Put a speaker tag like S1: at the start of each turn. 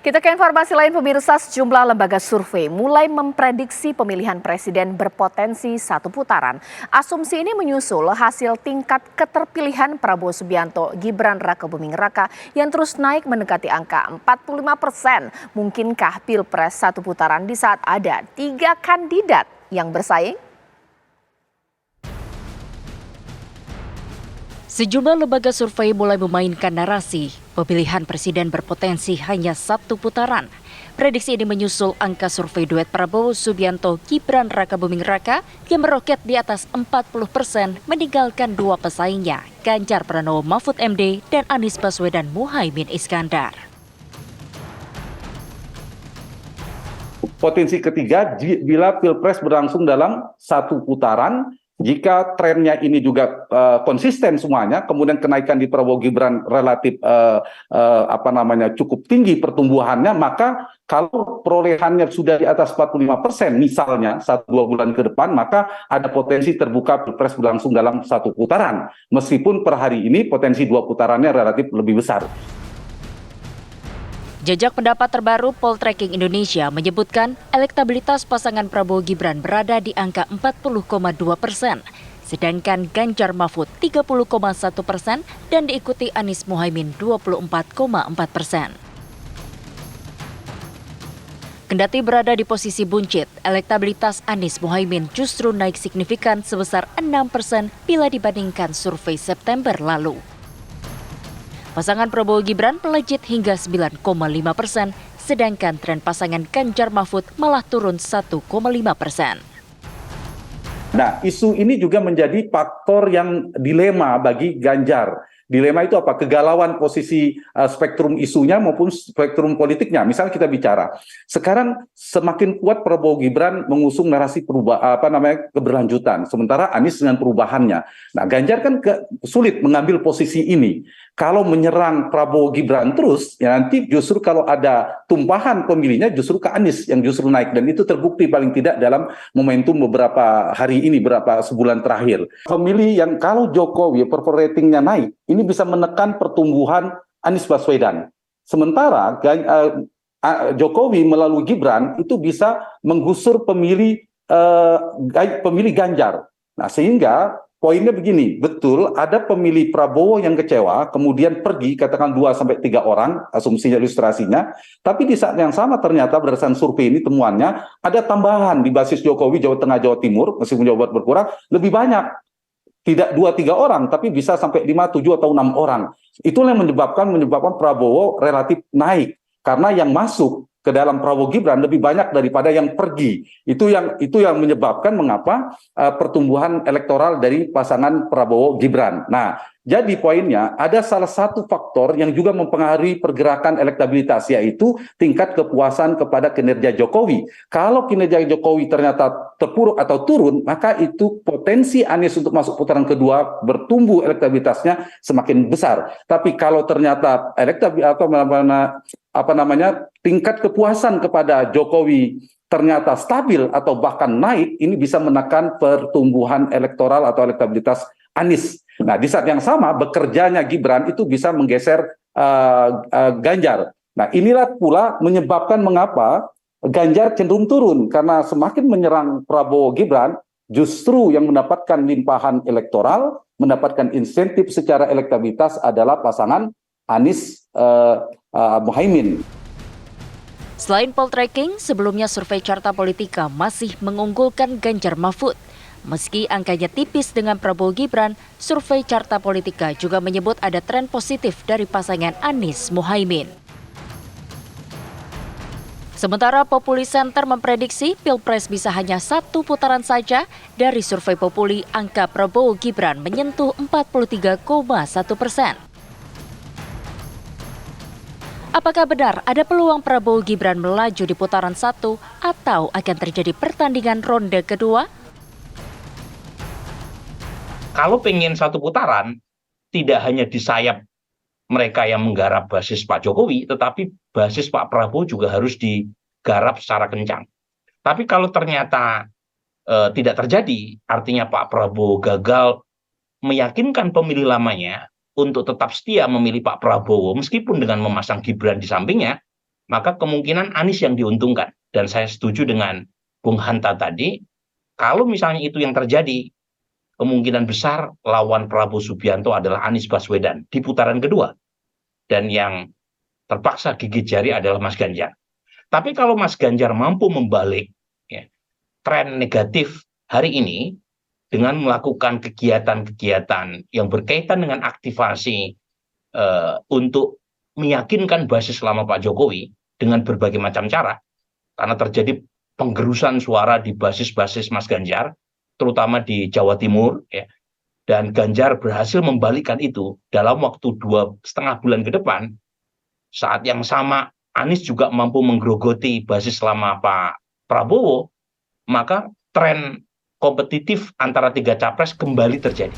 S1: Kita ke informasi lain, pemirsa. Sejumlah lembaga survei mulai memprediksi pemilihan presiden berpotensi satu putaran. Asumsi ini menyusul hasil tingkat keterpilihan Prabowo Subianto Gibran Rakabuming Raka yang terus naik mendekati angka 45%. Mungkinkah Pilpres satu putaran di saat ada 3 kandidat yang bersaing?
S2: Sejumlah lembaga survei mulai memainkan narasi pemilihan presiden berpotensi hanya satu putaran. Prediksi ini menyusul angka survei duet Prabowo Subianto Gibran Rakabuming Raka yang meroket di atas 40% meninggalkan dua pesaingnya, Ganjar Pranowo Mahfud MD dan Anies Baswedan Muhaimin Iskandar.
S3: Potensi ketiga, bila Pilpres berlangsung dalam satu putaran, jika trennya ini juga konsisten semuanya, kemudian kenaikan di Prabowo Gibran relatif cukup tinggi pertumbuhannya, maka kalau perolehannya sudah di atas 45% misalnya 1-2 bulan ke depan, maka ada potensi terbuka Pilpres berlangsung dalam satu putaran. Meskipun per hari ini potensi 2 putarannya relatif lebih besar.
S2: Jejak pendapat terbaru Poltreking Indonesia menyebutkan elektabilitas pasangan Prabowo Gibran berada di angka 40,2%, sedangkan Ganjar Mahfud 30,1% dan diikuti Anies Muhaimin 24,4%. Kendati berada di posisi buncit, elektabilitas Anies Muhaimin justru naik signifikan sebesar 6% bila dibandingkan survei September lalu. Pasangan Prabowo Gibran melejit hingga 9,5%, sedangkan tren pasangan Ganjar Mahfud malah turun 1,5%.
S3: Nah, isu ini juga menjadi faktor yang dilema bagi Ganjar. Dilema itu apa? Kegalauan posisi spektrum isunya maupun spektrum politiknya. Misalnya kita bicara, sekarang semakin kuat Prabowo Gibran mengusung narasi keberlanjutan, sementara Anies dengan perubahannya. Nah, Ganjar kan sulit mengambil posisi ini. Kalau menyerang Prabowo Gibran terus, ya nanti justru kalau ada tumpahan pemilihnya justru ke Anies yang justru naik. Dan itu terbukti paling tidak dalam momentum beberapa hari ini, beberapa sebulan terakhir. Pemilih yang kalau Jokowi approval ratingnya naik, ini bisa menekan pertumbuhan Anies Baswedan. Sementara Jokowi melalui Gibran itu bisa menggusur pemilih Ganjar. Nah, sehingga poinnya begini, betul ada pemilih Prabowo yang kecewa, kemudian pergi katakan 2-3 orang, asumsinya ilustrasinya, tapi di saat yang sama ternyata berdasarkan survei ini temuannya, ada tambahan di basis Jokowi, Jawa Tengah, Jawa Timur, meskipun Jawa Barat berkurang, lebih banyak. Tidak 2-3 orang, tapi bisa sampai 5, 7, atau 6 orang. Itulah yang menyebabkan Prabowo relatif naik. Karena yang masuk ke dalam Prabowo Gibran lebih banyak daripada yang pergi. Itu yang menyebabkan mengapa pertumbuhan elektoral dari pasangan Prabowo Gibran. Nah, jadi poinnya ada salah satu faktor yang juga mempengaruhi pergerakan elektabilitas, yaitu tingkat kepuasan kepada kinerja Jokowi. Kalau kinerja Jokowi ternyata terpuruk atau turun, maka itu potensi Anies untuk masuk putaran kedua bertumbuh elektabilitasnya semakin besar. Tapi kalau ternyata tingkat kepuasan kepada Jokowi ternyata stabil atau bahkan naik, ini bisa menekan pertumbuhan elektoral atau elektabilitas Anies. Nah, di saat yang sama bekerjanya Gibran itu bisa menggeser Ganjar. Nah, inilah pula menyebabkan mengapa Ganjar cenderung turun, karena semakin menyerang Prabowo Gibran, justru yang mendapatkan limpahan elektoral, mendapatkan insentif secara elektabilitas adalah pasangan Anies Muhaimin.
S2: Selain Poltreking, sebelumnya survei Carta Politika masih mengunggulkan Ganjar Mahfud. Meski angkanya tipis dengan Prabowo Gibran, survei Carta Politika juga menyebut ada tren positif dari pasangan Anies Muhaimin. Sementara Populi Center memprediksi Pilpres bisa hanya satu putaran saja. Dari survei Populi, angka Prabowo Gibran menyentuh 43,1%. Apakah benar ada peluang Prabowo Gibran melaju di putaran 1 atau akan terjadi pertandingan ronde kedua?
S4: Kalau pengen satu putaran, tidak hanya di sayap mereka yang menggarap basis Pak Jokowi, tetapi basis Pak Prabowo juga harus digarap secara kencang. Tapi kalau ternyata tidak terjadi, artinya Pak Prabowo gagal meyakinkan pemilih lamanya untuk tetap setia memilih Pak Prabowo meskipun dengan memasang Gibran di sampingnya, maka kemungkinan Anies yang diuntungkan. Dan saya setuju dengan Bung Hanta tadi, kalau misalnya itu yang terjadi, kemungkinan besar lawan Prabowo Subianto adalah Anies Baswedan di putaran kedua. Dan yang terpaksa gigit jari adalah Mas Ganjar. Tapi kalau Mas Ganjar mampu membalik ya, tren negatif hari ini dengan melakukan kegiatan-kegiatan yang berkaitan dengan aktivasi untuk meyakinkan basis lama Pak Jokowi dengan berbagai macam cara, karena terjadi penggerusan suara di basis-basis Mas Ganjar, terutama di Jawa Timur, ya, dan Ganjar berhasil membalikkan itu dalam waktu 2,5 bulan ke depan. Saat yang sama Anies juga mampu menggerogoti basis lama Pak Prabowo, maka tren kompetitif antara tiga capres kembali terjadi.